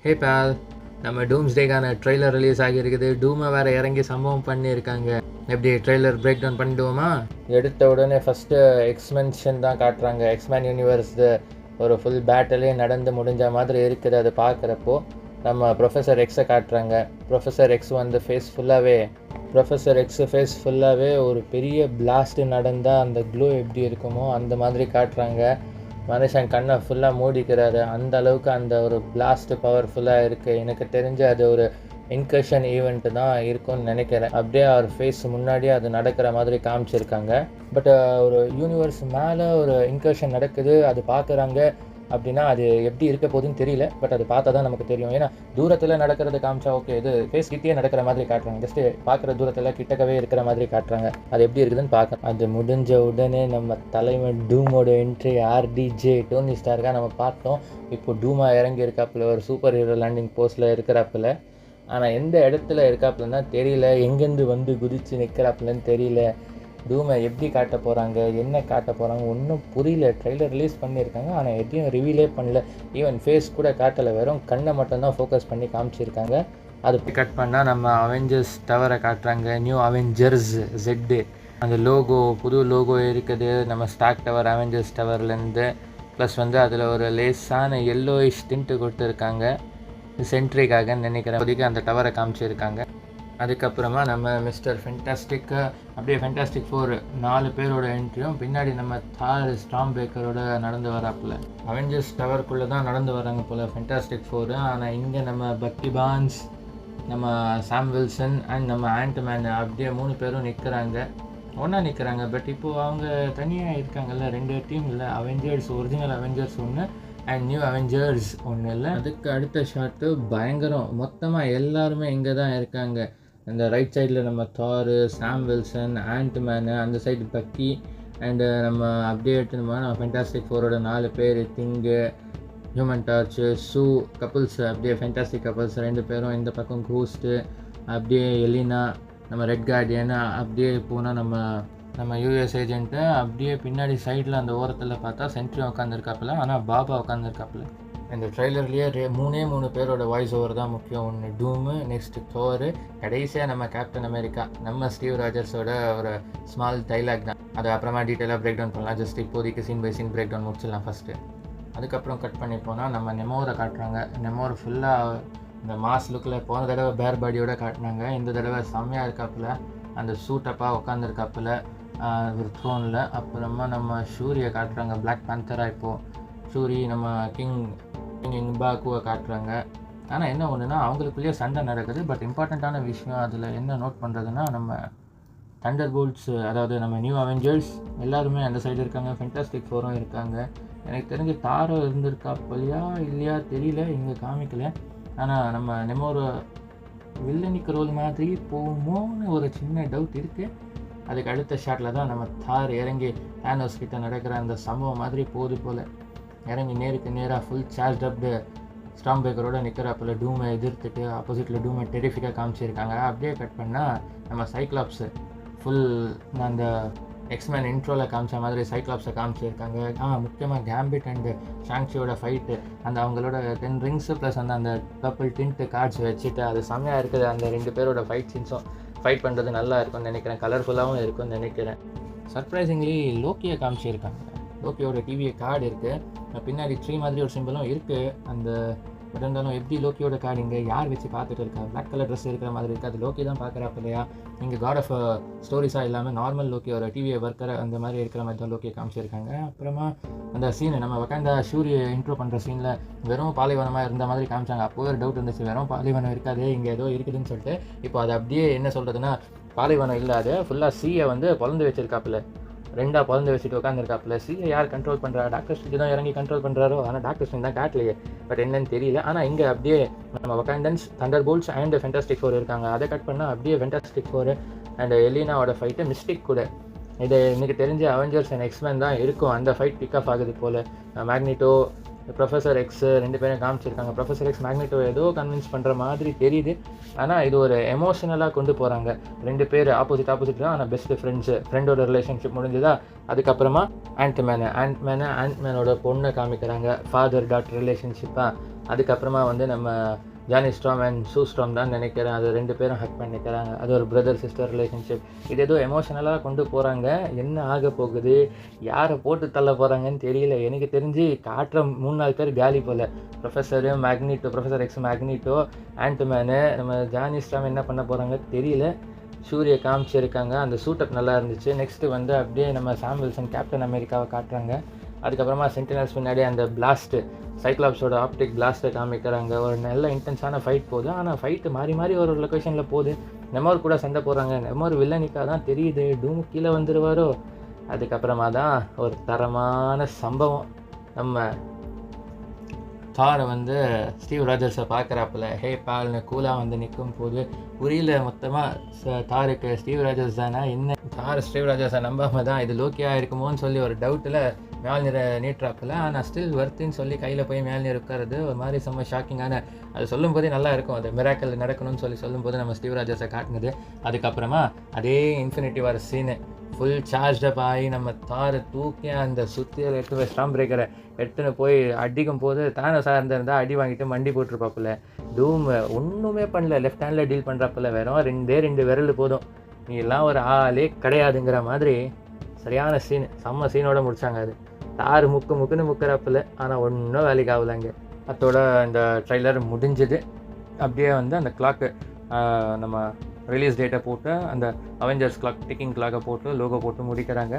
ஹே பால், நம்ம டூம்ஸ்டேக்கான trailer release ஆகியிருக்குது. டூமை வேறு இறங்கி சம்பவம் பண்ணியிருக்காங்க. எப்படி ட்ரெய்லர் பிரேக் டவுன் பண்ணிடுவோமா? எடுத்த உடனே ஃபஸ்ட்டு எக்ஸ்மென்ஷன் தான் காட்டுறாங்க. எக்ஸ்மேன் யூனிவர்ஸ் ஒரு ஃபுல் பேட்டிலே நடந்து முடிஞ்ச மாதிரி இருக்குது. அது பார்க்குறப்போ நம்ம ப்ரொஃபஸர் எக்ஸை காட்டுறாங்க. ப்ரொஃபஸர் எக்ஸ் ஃபேஸ் ஃபுல்லாகவே ஒரு பெரிய பிளாஸ்ட்டு நடந்தால் அந்த க்ளோ எப்படி இருக்குமோ அந்த மாதிரி காட்டுறாங்க. மனுஷன் கண்ணை ஃபுல்லாக மூடிக்கிறாரு. அந்த அளவுக்கு அந்த ஒரு பிளாஸ்ட் பவர்ஃபுல்லாக இருக்குது. எனக்கு தெரிஞ்சு அது ஒரு இன்கர்ஷன் ஈவெண்ட்டு தான் இருக்கும்னு நினைக்கிறேன். அப்படியே அவர் ஃபேஸ் முன்னாடியே அது நடக்கிற மாதிரி காமிச்சிருக்காங்க. பட் ஒரு யூனிவர்ஸ் மேலே ஒரு இன்கர்ஷன் நடக்குது, அது பார்க்குறாங்க அப்படின்னா அது எப்படி இருக்க போகுதுன்னு தெரியல. பட் அது பார்த்தா தான் நமக்கு தெரியும். ஏன்னா தூரத்தில் நடக்கிறது காமிச்சா ஓகே, இது ஃபேஸ் கிட்டே நடக்கிற மாதிரி காட்டுறாங்க. ஜஸ்ட்டு பார்க்குற தூரத்தில் கிட்டக்கவே இருக்கிற மாதிரி காட்டுறாங்க. அது எப்படி இருக்குதுன்னு பார்க்க. அது முடிஞ்ச உடனே நம்ம தலைவன் டூமோட என்ட்ரி RDJ டோனி ஸ்டார்க்காக நம்ம பார்த்தோம். இப்போ டூமா இறங்கி இருக்காப்புல, ஒரு சூப்பர் ஹீரோ லேண்டிங் போஸ்ட்டில் இருக்கிறாப்புல. ஆனால் எந்த இடத்துல இருக்காப்புலன்னா தெரியல, எங்கேருந்து வந்து குதிச்சு நிற்கிறாப்புலன்னு தெரியல. டூமை எப்படி காட்ட போகிறாங்க, என்ன காட்ட போகிறாங்க ஒன்றும் புரியல. ட்ரெய்லர் ரிலீஸ் பண்ணியிருக்காங்க, ஆனால் எதையும் ரிவீலே பண்ணல. ஈவன் ஃபேஸ் கூட காட்டலை, வெறும் கண்ணை மட்டும்தான் ஃபோக்கஸ் பண்ணி காமிச்சிருக்காங்க. அது கட் பண்ணால் நம்ம அவெஞ்சர்ஸ் டவரை காட்டுறாங்க. நியூ அவெஞ்சர்ஸ் Z அந்த லோகோ, புது லோகோ இருக்குது நம்ம ஸ்டார்க் டவர் அவெஞ்சர்ஸ் டவர்லேருந்து. ப்ளஸ் அதில் ஒரு லேஸான எல்லோயிஷ் டிண்ட்டு கொடுத்துருக்காங்க. சென்ட்ரிக்காகன்னு நினைக்கிறேன். இப்போதைக்கு அந்த டவரை காமிச்சிருக்காங்க. அதுக்கப்புறமா நம்ம மிஸ்டர் ஃபென்டாஸ்டிக், அப்படியே ஃபென்டாஸ்டிக் 4 4 பேரோட என்ட்ரியும், பின்னாடி நம்ம தார் ஸ்டார்ம் பிரேக்கரோட நடந்து வராப்புல. அவெஞ்சர்ஸ் டவருக்குள்ளே தான் நடந்து வராங்க போல் ஃபென்டாஸ்டிக் 4. ஆனால் இங்கே நம்ம பக்கி பான்ஸ், நம்ம சாம் வில்சன் அண்ட் நம்ம ஆண்ட்மேன் அப்படியே 3 பேரும் ஒன்றா நிற்கிறாங்க. பட் இப்போது அவங்க தனியாக இருக்காங்கல்ல, 2 டீம் இல்லை. அவெஞ்சர்ஸ், ஒரிஜினல் அவெஞ்சர்ஸ் ஒன்று அண்ட் நியூ அவெஞ்சர்ஸ் ஒன்று இல்லை. அதுக்கு அடுத்த ஷாட்டு பயங்கரம். மொத்தமாக எல்லாருமே இங்கே தான் இருக்காங்க. இந்த ரைட் சைடில் நம்ம தார், சாம் வில்சன், ஆண்ட்மேனு, அந்த சைடு பக்கி அண்டு நம்ம அப்படியே எடுத்துனோம்னா நம்ம ஃபென்டாஸ்டிக் 4ஓட 4 பேர், திங்கு, ஹியூமன் டார்ச்சு, சூ கப்புள்ஸ், அப்படியே ஃபென்டாஸ்டிக் கப்புள்ஸ் 2 பேரும். இந்த பக்கம் கூஸ்ட்டு, அப்படியே எலினா, நம்ம ரெட் கார்டியன், அப்படியே போனால் நம்ம US ஏஜென்ட்டு. அப்படியே பின்னாடி சைடில் அந்த ஓரத்தில் பார்த்தா சென்ட்ரி உட்காந்துருக்காப்புல, ஆனால் பாபா உட்காந்துருக்காப்புல. இந்த ட்ரெய்லர்லேயே 3 பேரோட வாய்ஸ் ஓவர் தான் முக்கியம். ஒன்று டூமு, நெக்ஸ்ட்டு தோர், கடைசியாக நம்ம கேப்டன் அமெரிக்கா, நம்ம ஸ்டீவ் ராஜர்ஸோட ஒரு ஸ்மால் டைலாக் தான். அது அப்புறமா டீட்டெயிலாக பிரேக் டவுன் பண்ணலாம். ஜஸ்ட் இப்போதைக்கு scene by scene break down முடிச்சிடலாம் ஃபஸ்ட்டு. அதுக்கப்புறம் கட் பண்ணி போனால் நம்ம நெமோரை காட்டுறாங்க. நெமோர் ஃபுல்லாக இந்த மாஸ் லுக்கில் போன தடவை பேர் பாடியோட காட்டினாங்க. இந்த தடவை செம்மையாக இருக்காப்புல, அந்த சூட்டப்பாக உட்காந்துருக்காப்புல ஒரு த்ரோனில். அப்புறமா நம்ம ஷூரியை காட்டுறாங்க, பிளாக் பேந்தராக. இப்போது ஷூரி நம்ம கிங் இங்பாக்குவை காட்டுறாங்க. ஆனால் என்ன ஒன்றுனா அவங்களுக்குள்ளேயே சண்டை நடக்குது. பட் இம்பார்ட்டண்ட்டான விஷயம் அதில் என்ன நோட் பண்ணுறதுன்னா, நம்ம தண்டர் போல்ட்ஸ், அதாவது நம்ம நியூ அவெஞ்சர்ஸ் எல்லாருமே அந்த சைடு இருக்காங்க. ஃபென்டாஸ்டிக் 4ம் இருக்காங்க. எனக்கு தெரிஞ்சு தாரோ இருந்திருக்காப்பலையா இல்லையா தெரியல, இங்கே காமிக்கல. ஆனால் நம்ம நெமோர் வில்லனிக் ரோல் மாதிரி போகுமோன்னு ஒரு சின்ன டவுட் இருக்குது. அதுக்கு அடுத்த ஷாட்டில் தான் நம்ம தார் இறங்கி தானோஸ் கிட்ட நடக்கிற அந்த சம்பவம் மாதிரி போகுது போல். இறங்கி நேருக்கு நேராக ஃபுல் சார்ஜ் அப்டு ஸ்டார்ம் பிரேக்கரோட நிற்கிறாப்புல, டூமை எதிர்த்துட்டு. ஆப்போசிட்டில் டூமை டெரிஃபிக்காக காமிச்சிருக்காங்க. அப்படியே கட் பண்ணால் நம்ம சைக்ளாப்ஸு ஃபுல் அந்த எக்ஸ்மேன் இன்ட்ரோவில் காமிச்ச மாதிரி சைக்ளாப்ஸை காமிச்சிருக்காங்க. முக்கியமாக கேம்பிட் அண்டு ஷாங்ஷியோட ஃபைட்டு, அந்த அவங்களோட 10 ரிங்ஸு ப்ளஸ் அந்த பர்பிள் டிண்ட் கார்ட்ஸ் வச்சுட்டு அது செம்மையாக இருக்குது. அந்த 2 பேரோட ஃபைட் சீன்ஸும் ஃபைட் பண்ணுறது நல்லா இருக்கும்னு நினைக்கிறேன். கலர்ஃபுல்லாகவும் இருக்கும்னு நினைக்கிறேன். சர்ப்ரைசிங்லி லோக்கியை காமிச்சிருக்காங்க. லோக்கியோட டிவியை கார்டு இருக்குது, பின்னாடி ட்ரீ மாதிரி ஒரு சிம்பிளும் இருக்குது. அந்த பட் இருந்தாலும் எப்படி லோக்கியோட கார்டு இங்கே யார் வச்சு பார்த்துட்டு இருக்கா? பிளாக் கலர் ட்ரெஸ் இருக்கிற மாதிரி இருக்குது. அது லோக்கி தான் பார்க்குறாப்பு இல்லையா? இங்கே காட் ஆஃப் ஸ்டோரிஸாக இல்லாமல் நார்மல் லோக்கியோட டிவியை ஒர்க்கர் அந்த மாதிரி இருக்கிற மாதிரி தான் லோக்கியை காமிச்சிருக்காங்க. அப்புறமா அந்த சீனு நம்ம வக்காண்டா ஷூரி இன்ட்ரோ பண்ணுற சீனில் வெறும் பாலைவனமாக இருந்த மாதிரி காமிச்சாங்க. அப்போவே ஒரு டவுட் இருந்துச்சு, வெறும் பாலைவனம் இருக்காது, இங்கே ஏதோ இருக்குதுன்னு சொல்லிட்டு. இப்போ அது அப்படியே என்ன சொல்கிறதுனா, பாலைவனம் இல்லாத ஃபுல்லாக சீயை பொழந்து வச்சிருக்காப்புல, 2 பொழந்து வச்சுட்டு உட்காந்துருக்காப்புல. சீயை யார் கண்ட்ரோல் பண்ணுறா? டாக்டர் ஸ்ட்ரேஞ்ச் தான் இறங்கி கண்ட்ரோல் பண்ணுறாரோ. ஆனால் டாக்டர் ஸ்ட்ரேஞ்ச் தான் காட்டலையே, பட் என்னன்னு தெரியல. ஆனால் இங்கே அப்படியே நம்ம வக்காண்டன்ஸ், தண்டர் போல்ட்ஸ் அண்ட் ஃபென்டாஸ்டிக் 4 இருக்காங்க. அதை கட் பண்ணால் அப்படியே ஃபென்டாஸ்டிக் 4 அண்ட் எலினாவோட ஃபைட்டு, மிஸ்டிக் கூட. இது எனக்கு தெரிஞ்ச அவெஞ்சர்ஸ் அண்ட் எக்ஸ்மேன் தான் இருக்கும். அந்த ஃபைட் பிக்கப் ஆகுது போல். மேக்னிட்டோ, ப்ரொஃபஸர் எக்ஸ் 2 பேரும் காமிச்சிருக்காங்க. ப்ரொஃபஸர் எக்ஸ் மேக்னிட்டோ ஏதோ கன்வின்ஸ் பண்ணுற மாதிரி தெரியுது. ஆனால் இது ஒரு எமோஷனலாக கொண்டு போகிறாங்க. 2 பேர் ஆப்போசிட் தான், ஆனால் பெஸ்ட் ஃப்ரெண்டோட ரிலேஷன்ஷிப் முடிஞ்சுதா. அதுக்கப்புறமா ஆண்ட்மேனோட பொண்ணை காமிக்கிறாங்க. ஃபாதர் டாட்டர் ரிலேஷன்ஷிப்பாக அதுக்கப்புறமா வந்து நம்ம Johnny Storm and Sue Storm தான் நினைக்கிறேன், அது 2 பேரும் ஹக் பண்ணிக்கிறாங்க. அது ஒரு பிரதர் சிஸ்டர் ரிலேஷன்ஷிப். இது ஏதோ எமோஷனலாக கொண்டு போகிறாங்க. என்ன ஆக போகுது, யாரை போட்டு தள்ள போகிறாங்கன்னு தெரியல. எனக்கு தெரிஞ்சு காட்டுற 3-4 பேர் காலி போல். ப்ரொஃபஸரு, மேக்னீட்டோ, ப்ரொஃபஸர் எக்ஸ் மேக்னீட்டோ, ஆண்ட்மேனு, நம்ம ஜானி ஸ்ட்ராம் என்ன பண்ண போகிறாங்க தெரியல. சூரிய காமிச்சிருக்காங்க, அந்த சூட்டப் நல்லா இருந்துச்சு. நெக்ஸ்ட்டு வந்து அப்படியே நம்ம சாம் வில்சன் கேப்டன் அமெரிக்காவை காட்டுறாங்க. அதுக்கப்புறமா சென்டினல்ஸ் பின்னாடி அந்த பிளாஸ்ட்டு, சைக்ளாப்ஸோட ஆப்டிக் பிளாஸ்ட்டை காமிக்கிறாங்க. ஒரு நல்ல இன்டென்ஸான ஃபைட் போகுது. ஆனால் ஃபைட்டு மாறி மாறி ஒரு லொக்கேஷனில் போகுது. நெமோர் கூட சண்டை போடுறாங்க. நெமோர் வில்லனிக்காக தான் தெரியுது, டூம் கீழே வந்துடுவாரோ. அதுக்கப்புறமா தான் ஒரு தரமான சம்பவம். நம்ம தாரை வந்து ஸ்டீவ் ராஜர்ஸை பார்க்குறாப்புல ஹே பால்னு கூலாக வந்து நிற்கும் போது புரியல மொத்தமாக தாருக்கு ஸ்டீவ் ராஜர்ஸ் தானே என்ன. தார் ஸ்டீவ் ராஜர்ஸை நம்பாமல் தான் இது லோக்கியாக இருக்குமோன்னு சொல்லி ஒரு டவுட்டில் மேல்நீரை நீட்டுறாப்புல. ஆனால் ஸ்டில் வர்த்துன்னு சொல்லி கையில் போய் மேல்நீர் உட்காருது. ஒரு மாதிரி செம்ம ஷாக்கிங்கான, அது சொல்லும் போதே நல்லா இருக்கும். அது மிராக்கல் நடக்கணும்னு சொல்லும்போது நம்ம ஸ்டீவ் ராஜர்ஸை காட்டினது. அதுக்கப்புறமா அதே இன்ஃபினிட்டி வர சீனு ஃபுல் சார்ஜப் ஆகி நம்ம தாரை தூக்கி அந்த சுற்றியில் எடுத்து போய் ஸ்டாம் பிரேக்கரை எடுத்துன்னு போய் அடிக்கும் போது தானோஸாக இருந்திருந்தால் அடி வாங்கிட்டு மண்டி போட்டிருப்பாப்புல. டூம் ஒன்றுமே பண்ணல, லெஃப்ட் ஹேண்டில் டீல் பண்ணுறாப்புல. வெறும் 2 விரல் போதும், நீ எல்லாம் ஒரு ஆளே கிடையாதுங்கிற மாதிரி சரியான சீன், செம்ம சீனோட முடித்தாங்க. அது தார் முக்குன்னு முக்கிறப்பில், ஆனால் ஒன்றும் வேலைக்கு ஆகலைங்க. அதோட இந்த ட்ரைலர் முடிஞ்சுது. அப்படியே வந்து அந்த கிளாக்கு நம்ம ரிலீஸ் டேட்டை போட்டு அந்த அவெஞ்சர்ஸ் கிளாக், டிக்கிங் கிளாக்கை போட்டு லோகோ போட்டு முடிக்கிறாங்க.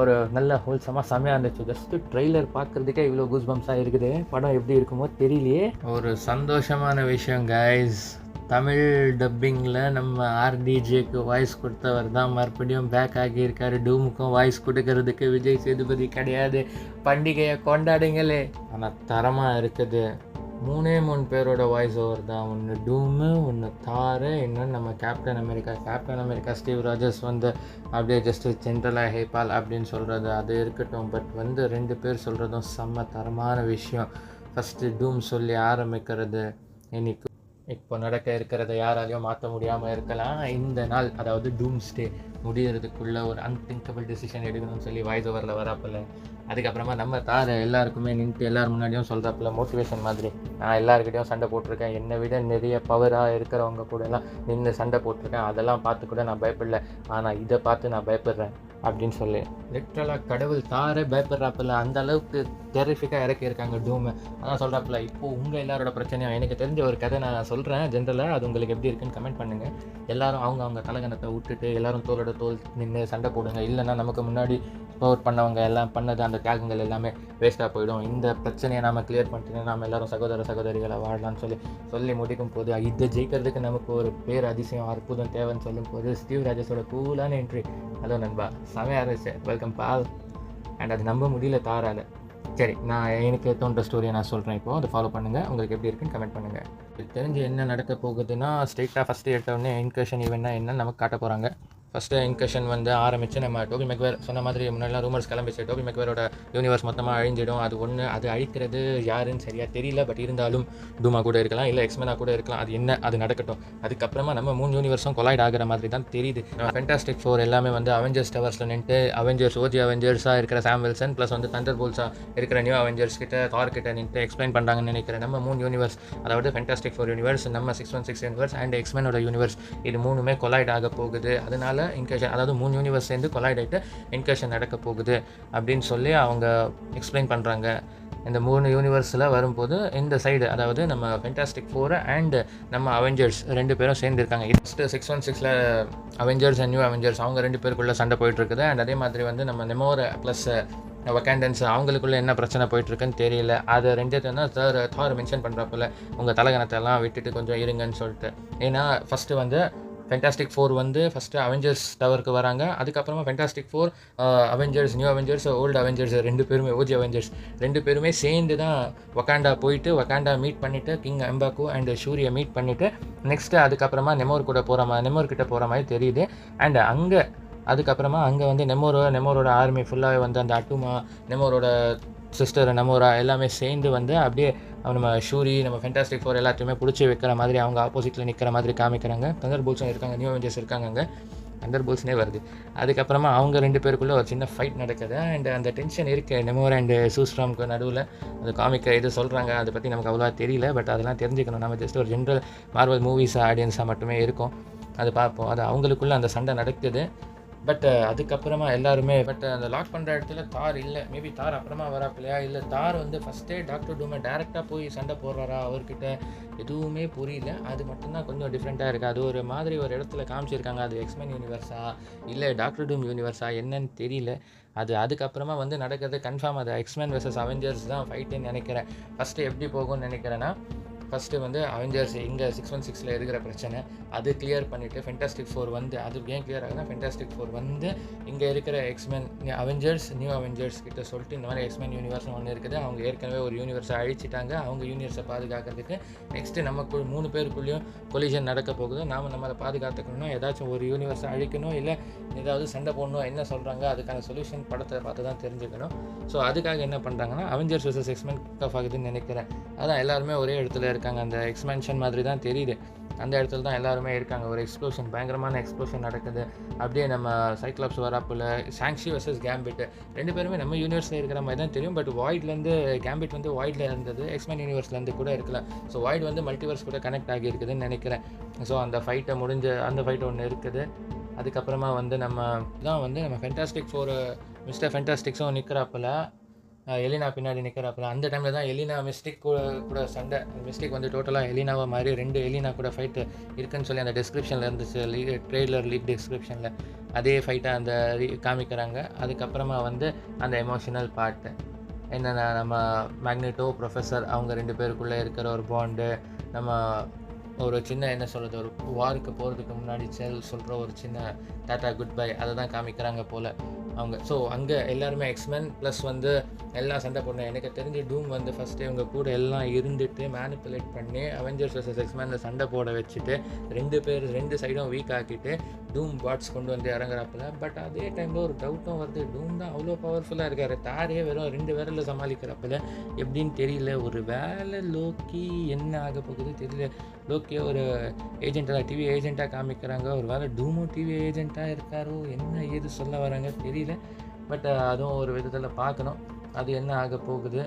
ஒரு நல்ல ஹோல்சமாக செம்மையாக இருந்துச்சு. ஜஸ்ட்டு ட்ரெய்லர் பார்க்குறதுக்கே இவ்வளோ கூஸ் பம்ப்ஸாக இருக்குது. படம் எப்படி இருக்குமோ தெரியலையே. ஒரு சந்தோஷமான விஷயம் கைஸ், தமிழ் டப்பிங்கில் நம்ம ஆர்டிஜேக்கு வாய்ஸ் கொடுத்தவர் தான் மறுபடியும் பேக் ஆகியிருக்காரு. டூமுக்கும் வாய்ஸ் கொடுக்கறதுக்கு விஜய் சேதுபதி கிடையாது. பண்டிகையை கொண்டாடுங்களே. ஆனால் தரமாக இருக்குது. 3 பேரோட வாய்ஸ் ஓவர் தான். ஒன்று டூமு, ஒன்று தாரு, இன்னொன்று நம்ம கேப்டன் அமெரிக்கா ஸ்டீவ் ராஜர்ஸ் வந்து அப்படியே ஜஸ்ட்டு ஜென்ரலாக ஹேபால் அப்படின்னு சொல்கிறது அது இருக்கட்டும். பட் வந்து 2 பேர் சொல்கிறதும் செம்ம தரமான விஷயம். ஃபஸ்ட்டு டூம் சொல்லி ஆரம்பிக்கிறது, இன்னைக்கு இப்போ நடக்க இருக்கிறத யாராலையும் மாற்ற முடியாமல் இருக்கலாம். இந்த நாள், அதாவது டூம்ஸ்டே முடிகிறதுக்குள்ளே ஒரு அன்திங்கபிள் டெசிஷன் எடுக்கணும்னு சொல்லி வாய்ஸ் ஓவரில் வராப்பில். அதுக்கப்புறமா நம்ம தாரை எல்லாருக்குமே நின்று எல்லார் முன்னாடியும் சொல்கிறாப்புல மோட்டிவேஷன் மாதிரி, நான் எல்லாருக்கிட்டையும் சண்டை போட்டிருக்கேன், என்னை விட நிறைய பவராக இருக்கிறவங்க கூட எல்லாம் நின்று சண்டை போட்டிருக்கேன், அதெல்லாம் பார்த்து கூட நான் பயப்படல, ஆனால் இதை பார்த்து நான் பயப்படுறேன் அப்படின்னு சொல்லி லிட்ரலாக கடவுள் தாரே பயப்படுறாப்புல. அந்த அளவுக்கு டெரிஃபிக்காக இறக்கியிருக்காங்க டூமை. அதான் சொல்கிறாப்புல, இப்போது உங்கள் எல்லாரோட பிரச்சனையும் எனக்கு தெரிஞ்ச ஒரு கதை நான் சொல்கிறேன் ஜென்ரலாக, அது உங்களுக்கு எப்படி இருக்குன்னு கமெண்ட் பண்ணுங்கள். எல்லோரும் அவங்க தலகணத்தை விட்டுட்டு எல்லோரும் தோளோட தோல் நின்று சண்டை போடுங்க, இல்லைன்னா நமக்கு முன்னாடி ஸ்போர்ட் பண்ணவங்க எல்லாம் பண்ணது அந்த தியாகங்கள் எல்லாமே வேஸ்ட்டாக போயிடும். இந்த பிரச்சனையை நாம் கிளியர் பண்ணிட்டு நாம் எல்லோரும் சகோதரிகளை வாழலாம்னு சொல்லி முடிக்கும் போது, இதை ஜெயிக்கிறதுக்கு நமக்கு ஒரு பேர் அதிசயம் அற்புதம் தேவைன்னு சொல்லும் போது ஸ்டீவ் ராஜர்ஸோட கூலான என்ட்ரி, அதுவும் நண்பா செமையாக இருந்துச்சு. Welcome ball. அண்ட் அது நம்ப முடியல தாரால. சரி, நான் எனக்கு தோன்ற ஸ்டோரியை நான் சொல்கிறேன் இப்போது, அதை ஃபாலோ பண்ணுங்கள். உங்களுக்கு எப்படி இருக்குன்னு கமெண்ட் பண்ணுங்கள். இது தெரிஞ்சு என்ன நடக்க போகுதுன்னா, ஸ்ட்ரெயிட்டாக ஃபஸ்ட்டு எடுத்தோடனே இன்கர்ஷன் ஈவெண்ட்னா என்னன்னு நமக்கு காட்ட போகிறாங்க. ஃபஸ்ட்டு இன்கர்ஷன் வந்து ஆரம்பித்து நம்ம டோபி மெக்வேர் சொன்ன மாதிரி முன்னாடிலாம் ரூமர்ஸ் கிளம்பிச்சு, டோபி மெக்வேரோட யூனிவர்ஸ் மொத்தமாக அழிஞ்சிடும். அது அழிக்கிறது யாருன்னு சரியாக தெரியல. பட் இருந்தாலும் டூமா கூட இருக்கலாம், இல்லை எக்ஸ்மெனாக கூட இருக்கலாம். அது என்ன, அது நடக்கட்டும். அதுக்கப்புறமா நம்ம 3 யூனிவர்ஸும் கொலைட் ஆகிற மாதிரி தான் தெரியுது. ஃபென்டாஸ்டிக் ஃபோர் எல்லாமே வந்து அவெஞ்சர்ஸ் டவர்ஸில் நின்று ஓஜி அவெஞ்சர்ஸாக இருக்கிற சாம் வில்சன் ப்ளஸ் வந்து தண்டர் போல்ஸாக இருக்கிற நியூ அவெஞ்சர்ஸ் கிட்ட தார் கிட்ட நின்று எக்ஸ்பிளைன் பண்ணுறாங்கன்னு நினைக்கிறேன். நம்ம 3 யூனிவர்ஸ், அதாவது ஃபென்டாஸ்டிக் ஃபோர் யூனிவர்ஸ், நம்ம 616 யூனிவர்ஸ் அண்ட் எக்ஸ்மெனோட யூனிவர்ஸ், இது 3மே கொலைட் ஆக போகுது. அதனால இன்கர்ஷன், அதாவது 3 யூனிவர்ஸ் சேர்ந்து கொலைட் ஆகிட்டு இன்கர்ஷன் நடக்க போகுது அப்படின்னு சொல்லி அவங்க எக்ஸ்பிளைன் பண்ணுறாங்க. இந்த 3 யூனிவர்ஸில் வரும்போது இந்த சைடு, அதாவது நம்ம ஃபென்டாஸ்டிக் ஃபோர் அண்ட் நம்ம அவெஞ்சர்ஸ் 2 பேரும் சேர்ந்துருக்காங்க. ஃபஸ்ட்டு 616ல் அவெஞ்சர்ஸ் அண்ட் நியூ அவெஞ்சர்ஸ் அவங்க 2 பேருக்குள்ளே சண்டை போயிட்டுருக்குது. அண்ட் அதே மாதிரி வந்து நம்ம நெமோர் ப்ளஸ் வக்காண்டன்ஸ் அவங்களுக்குள்ளே என்ன பிரச்சனை போயிட்டுருக்குன்னு தெரியல. அதை 2 தான் தார் மென்ஷன் பண்ணுறப்பல, உங்கள் தலகணத்தெல்லாம் விட்டுட்டு கொஞ்சம் இருங்கன்னு சொல்லிட்டு. ஏன்னா ஃபஸ்ட்டு வந்து ஃபென்டாஸ்டிக் ஃபோர் வந்து ஃபஸ்ட்டு அவெஞ்சர்ஸ் டவருக்கு வராங்க. அதுக்கப்புறமா fantastic four, Avengers, new Avengers, old Avengers 2 பேருமே, ஓஜி அவெஞ்சர்ஸ் 2 பேருமே சேர்ந்து தான் வக்காண்டா போயிட்டு வக்காண்டா மீட் பண்ணிவிட்டு கிங் எம்பாக்கு அண்ட் ஷூரியை மீட் பண்ணிவிட்டு நெக்ஸ்ட்டு அதுக்கப்புறமா நெமோர் கிட்ட போகிற மாதிரி தெரியுது. அண்ட் அதுக்கப்புறமா அங்கே வந்து நெமோரோட ஆர்மி ஃபுல்லாகவே வந்து அந்த அட்டுமா, நெமோரோட சிஸ்டர் நெமோரா எல்லாமே சேர்ந்து வந்து அப்படியே நம்ம ஷூரி, நம்ம ஃபென்டாஸ்டிக் ஃபோர் எல்லாத்தையுமே பிடிச்சி வைக்கிற மாதிரி அவங்க ஆப்போசிட்டில் நிற்கிற மாதிரி காமிக்கிறாங்க. தண்டர் போல்ஸும் இருக்காங்க, நியூ அவெஞ்சர்ஸ் இருக்காங்க அங்கே. தண்டர்போல்ட்ஸ்னே வருது. அதுக்கப்புறமா அவங்க 2 பேருக்குள்ளே ஒரு சின்ன ஃபைட் நடக்குது. அண்ட் அந்த டென்ஷன் இருக்குது நெமோர் அண்ட் சூஸ்ட்ராமுக்கு நடுவில். அந்த காமிக்கை இது சொல்கிறாங்க, அதை பற்றி நமக்கு அவ்வளோவா தெரியல. பட் அதெல்லாம் தெரிஞ்சுக்கணும். நம்ம ஜஸ்ட் ஒரு ஜென்ரல் மார்வல் மூவிஸ் ஆடியன்ஸாக மட்டுமே இருக்கும், அது பார்ப்போம். அது அவங்களுக்குள்ளே அந்த சண்டை நடக்குது. பட் அதுக்கப்புறமா எல்லாருமே அந்த லாக் பண்ணுற இடத்துல தார் இல்லை. மேபி தார் அப்புறமா வராப்பில்லையா, இல்லை தார் வந்து ஃபஸ்ட்டே டாக்டர் டூமை டேரெக்டாக போய் சண்டை போடுறாரா, அவர்கிட்ட எதுவுமே புரியல. அது மட்டும்தான் கொஞ்சம் டிஃப்ரெண்ட்டாக இருக்குது. அது ஒரு மாதிரி ஒரு இடத்துல காமிச்சிருக்காங்க. அது எக்ஸ்மென் யூனிவர்ஸா இல்லை டாக்டர் டூம் யூனிவர்ஸா என்னன்னு தெரியல. அதுக்கப்புறமா வந்து நடக்கிறது கன்ஃபார்ம் அது எக்ஸ்மென் வெர்சஸ் அவெஞ்சர்ஸ் தான் ஃபைட்டுன்னு நினைக்கிறேன். ஃபஸ்ட்டு எப்படி போகும்னு நினைக்கிறேன்னா, ஃபஸ்ட்டு வந்து அவெஞ்சர்ஸ் இங்கே 616 இருக்கிற பிரச்சனை அது கிளியர் பண்ணிவிட்டு ஃபென்டாஸ்டிக் ஃபோர் வந்து அது ஏன் கிளியர் ஆகுதுன்னா, ஃபென்டாஸ்டிக் ஃபோர் வந்து இங்கே இருக்கிற எக்ஸ்மென் அவெஞ்சர்ஸ் நியூ அவெஞ்சர்ஸ் கிட்ட சொல்லிட்டு இந்த மாதிரி எக்ஸ்மென் யூனிவர்ஸ்னு ஒன்று இருக்குது, அவங்க ஏற்கனவே ஒரு யூனிவர்ஸை அழிச்சிட்டாங்க, அவங்க யூனிவர்ஸை பாதுகாக்கிறதுக்கு நெக்ஸ்ட்டு நமக்கு 3 பேருக்குள்ளேயும் கொலிஷன் நடக்க போகுது, நாம் நம்மளை பாதுகாத்துக்கணும்னா ஏதாச்சும் ஒரு யூனிவர்ஸை அழிக்கணும், இல்லை ஏதாவது சண்டை போடணும், என்ன சொல்கிறாங்க அதுக்கான சொல்யூஷன் படத்தை பார்த்து தான் தெரிஞ்சுக்கணும். ஸோ அதுக்காக என்ன பண்ணுறாங்கன்னா, அவெஞ்சர்ஸ் வெர்சஸ் எக்ஸ்மென் ஆஃப் ஆகுதுன்னு நினைக்கிறேன். அதான் எல்லாருமே ஒரே இடத்துல இருக்காங்க. அந்த எக்ஸ்பென்ஷன் மாதிரி தான் தெரியுது. அந்த இடத்துல தான் எல்லாருமே இருக்காங்க. ஒரு எக்ஸ்ப்ளோஷன், பயங்கரமான எக்ஸ்ப்ளோஷன் நடக்குது. அப்படியே நம்ம சைக்ளாப்ஸ் வராப்பில் சாங்ஷி வர்சஸ் கேம்பிட் 2 பேருமே நம்ம யூனிவர்ஸில் இருக்கிற மாதிரி தான் தெரியும். பட் வாய்ட்லேருந்து கேம்பிட் வந்து வாய்டில் இருந்தது, எக்ஸ்மென் யூனிவர்ஸ்லேருந்து கூட இருக்கலாம். ஸோ வாய்ட் வந்து மல்டிவர்ஸ் கூட கனெக்ட் ஆகியிருக்குதுன்னு நினைக்கிறேன். ஸோ அந்த ஃபைட்டை அந்த ஃபைட் ஒன்று இருக்குது. அதுக்கப்புறமா வந்து நம்ம ஃபென்டாஸ்டிக் ஃபோர் மிஸ்டர் ஃபென்டாஸ்டிக்ஸும் நிற்கிறாப்பில், எலினா பின்னாடி நிற்கிறாப்பில். அந்த டைமில் தான் எலினா மிஸ்டிக் கூட சண்டை. மிஸ்டிக் வந்து டோட்டலாக எலினாவை மாதிரி 2 எலினா கூட ஃபைட்டு இருக்குன்னு சொல்லி அந்த டிஸ்கிரிப்ஷனில் இருந்துச்சு, ட்ரெய்லர் லீக் டிஸ்கிரிப்ஷனில் அதே ஃபைட்டை காமிக்கிறாங்க. அதுக்கப்புறமா வந்து அந்த எமோஷனல் பார்ட்டு என்னென்னா, நம்ம மேக்னெட்டோ ப்ரொஃபஸர் அவங்க 2 பேருக்குள்ளே இருக்கிற ஒரு பாண்டு, நம்ம ஒரு சின்ன என்ன சொல்கிறது, ஒரு வாருக்கு போகிறதுக்கு முன்னாடி சொல்கிற ஒரு சின்ன டாட்டா குட் பை, அதை தான் காமிக்கிறாங்க போல் அவங்க. ஸோ அங்கே எல்லாருமே எக்ஸ்மென் ப்ளஸ் வந்து எல்லாம் சண்டை போடணும். எனக்கு தெரிஞ்சு டூம் வந்து ஃபஸ்ட்டு இவங்க கூட எல்லாம் இருந்துட்டு மேனிப்புலேட் பண்ணி அவெஞ்சர்ஸ் வெர்சஸ் எக்ஸ்மென் சண்டை போட வச்சுட்டு 2 சைடும் வீக் ஆக்கிட்டு டூம் பாட்ஸ் கொண்டு வந்து இறங்குறாப்புல. பட் அதே டைமில் ஒரு டவுட்டும் வருது, டூம் தான் அவ்வளோ பவர்ஃபுல்லாக இருக்கார், தாரே வெறும் 2 விரலில் சமாளிக்கிறாப்புல எப்படின்னு தெரியல. ஒரு வேலை லோக்கி என்ன ஆக போகுது தெரியல. லோக்கியை ஒரு ஏஜென்ட்டாக டிவி ஏஜென்ட்டாக காமிக்கிறாங்க, ஒரு வேலை டூமும் டிவி ஏஜென்ட்டாக இருக்காரோ, என்ன ஏது சொல்ல வராங்க தெரியல. பட் அதுவும் ஒரு விதத்தில் பார்க்கணும் அது என்ன ஆக போகுது.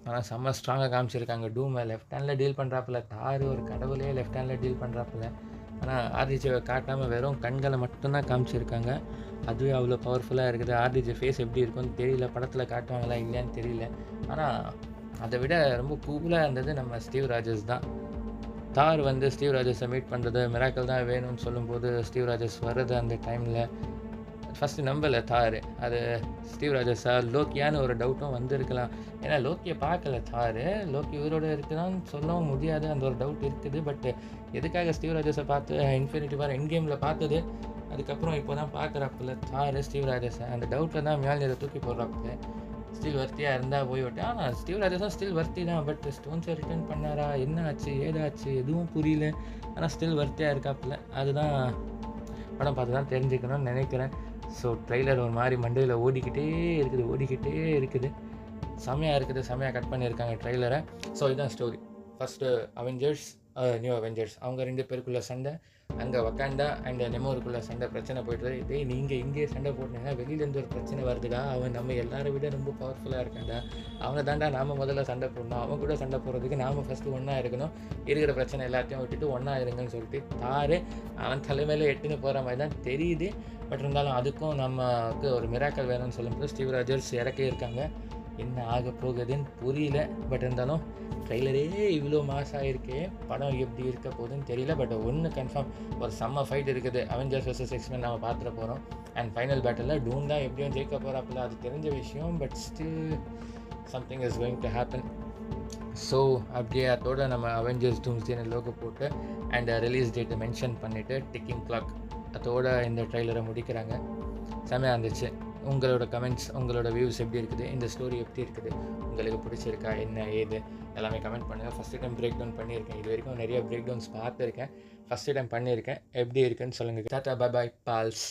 ஆனால் செம்ம ஸ்ட்ராங்காக காமிச்சிருக்காங்க. டூமை லெஃப்ட் ஹேண்டில் டீல் பண்ணுறாப்புல, தார் ஒரு கடவுளே லெஃப்ட் ஹேண்டில் டீல் பண்ணுறாப்புல. ஆனால் ஆர்டிஜேவை காட்டாமல் வெறும் கண்களை மட்டும்தான் காமிச்சிருக்காங்க. அதுவே அவ்வளோ பவர்ஃபுல்லாக இருக்குது. ஆர்டிஜே ஃபேஸ் எப்படி இருக்குன்னு தெரியல, படத்தில் காட்டுவாங்களா இல்லையான்னு தெரியல. ஆனால் அதை விட ரொம்ப கூலாக இருந்தது நம்ம ஸ்டீவ் ராஜர்ஸ் தான். தார் வந்து ஸ்டீவ் ராஜர்ஸை மீட் பண்ணுறது மிராக்கல் தான் வேணும்னு சொல்லும்போது ஸ்டீவ் ராஜர்ஸ் வர்றது அந்த டைமில் ஃபஸ்ட்டு நம்பலை தார் அது ஸ்டீவ் ராஜர்ஸா லோக்கியான்னு ஒரு டவுட்டும் வந்திருக்கலாம். ஏன்னா லோக்கியை பார்க்கல தார், லோக்கி உயிரோடு இருக்குதான்னு சொல்லவும் முடியாது, அந்த ஒரு டவுட் இருக்குது. பட் எதுக்காக ஸ்டீவ் ராஜர்ஸை பார்த்து இன்ஃபினிட்டி வார் எண்ட் கேமில் பார்த்தது, அதுக்கப்புறம் இப்போ தான் பார்க்குறாப்புல தார் ஸ்டீவ் ராஜர்ஸை, அந்த டவுட்டில் தான் மியால்னியரை தூக்கி போடுறாப்புல. ஸ்டில் வர்த்தியாக இருந்தால் போய்விட்டேன். ஆனால் ஸ்டீவ் ராஜர்ஸும் ஸ்டில் வர்த்தி தான். பட் ஸ்டோன்ஸை ரிட்டர்ன் பண்ணாரா, என்ன ஆச்சு ஏதாச்சு எதுவும் புரியல. ஆனால் ஸ்டில் வர்த்தியாக இருக்காப்புல. அதுதான் படம் பார்த்து தான் தெரிஞ்சுக்கணும்னு நினைக்கிறேன். ஸோ ட்ரெய்லர் ஒரு மாதிரி மண்டையில் ஓடிக்கிட்டே இருக்குது. செம்மையாக கட் பண்ணியிருக்காங்க ட்ரெய்லரை. ஸோ இதுதான் story. First Avengers new Avengers அவங்க 2 பேருக்குள்ளே சண்டை, அங்கே வக்காண்டா அண்ட் நெமோருக்குள்ளே சண்டை பிரச்சனை போய்ட்டு, இதே நீங்கள் இங்கே சண்டை போட்டீங்கன்னா வெளியிலேருந்து ஒரு பிரச்சனை வருதுடா, அவன் நம்ம எல்லாரை விட ரொம்ப பவர்ஃபுல்லாக இருக்காண்டா, அவனை தாண்டா நாம் முதல்ல சண்டை போடணும், அவன் கூட சண்டை போடுறதுக்கு நாம் ஃபஸ்ட்டு ஒன்றா இருக்கணும், இருக்கிற பிரச்சனை எல்லாத்தையும் விட்டுட்டு ஒன்றா இருங்கன்னு சொல்லிட்டு தார் அவன் தலைமையில் எட்டுன்னு போகிற மாதிரி தான் தெரியுது. பட் இருந்தாலும் அதுக்கும் நமக்கு ஒரு மிராக்கல் வேணும்னு சொல்லும்போது ஸ்டீவ் ராஜர்ஸ் இறக்கியிருக்காங்க. என்ன ஆக போகுதுன்னு புரியல. பட் இருந்தாலும் ட்ரெய்லரே இவ்வளோ மாசாக இருக்கே, படம் எப்படி இருக்க போகுதுன்னு தெரியல. பட் ஒன்று கன்ஃபார்ம், ஒரு செம்ம ஃபைட் இருக்குது. அவெஞ்சர்ஸ் வெர்சஸ் எக்ஸ்மென் நம்ம பார்த்துட போகிறோம். அண்ட் ஃபைனல் பேட்டில் டூம் தான் எப்படியும் ஜெயிக்க போகிறாப்புல, அது தெரிஞ்ச விஷயம். But still something is going to happen. So அப்படியே அதோட நம்ம அவெஞ்சர்ஸ் டூம்ஸ்டே லோகோ போட்டு அண்ட் ரிலீஸ் டேட்டை மென்ஷன் பண்ணிவிட்டு டிக்கிங் கிளாக் அதோட இந்த ட்ரெய்லரை முடிக்கிறாங்க. செம்மையாக இருந்துச்சு. உங்களோட கமெண்ட்ஸ், உங்களோட வியூஸ் எப்படி இருக்குது, இந்த ஸ்டோரி எப்படி இருக்குது, உங்களுக்கு பிடிச்சிருக்கா, என்ன ஏது எல்லாமே கமெண்ட் பண்ணுங்கள். ஃபஸ்ட்டு டைம் பிரேக் டவுன் பண்ணியிருக்கேன், இது வரைக்கும் நிறைய பிரேக் டவுன்ஸ் பார்த்துருக்கேன், ஃபஸ்ட்டு டைம் பண்ணியிருக்கேன். எப்படி இருக்குன்னு சொல்லுங்கள். Tata bye bye balls.